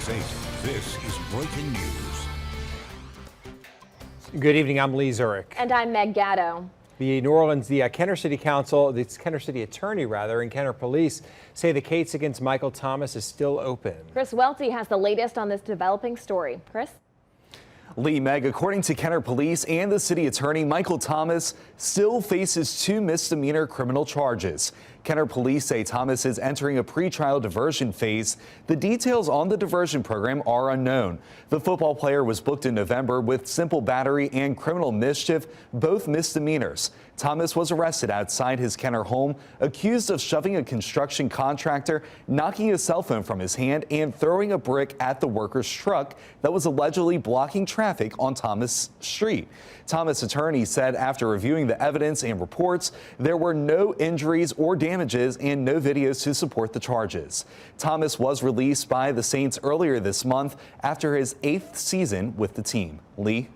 Saints, this is breaking news. Good evening, I'm Lee Zurich. And I'm Meg Gatto. The New Orleans, Kenner City Council, the Kenner City Attorney rather, and Kenner Police say the case against Michael Thomas is still open. Chris Welty has the latest on this developing story. Chris? Lee, Meg, according to Kenner Police and the city attorney, Michael Thomas still faces 2 misdemeanor criminal charges. Kenner Police say Thomas is entering a pretrial diversion phase. The details on the diversion program are unknown. The football player was booked in November with simple battery and criminal mischief, both misdemeanors. Thomas was arrested outside his Kenner home, accused of shoving a construction contractor, knocking a cell phone from his hand, and throwing a brick at the worker's truck that was allegedly blocking traffic on Thomas Street. Thomas' attorney said after reviewing the evidence and reports, there were no injuries or damages and no videos to support the charges. Thomas was released by the Saints earlier this month after his 8th season with the team. Lee?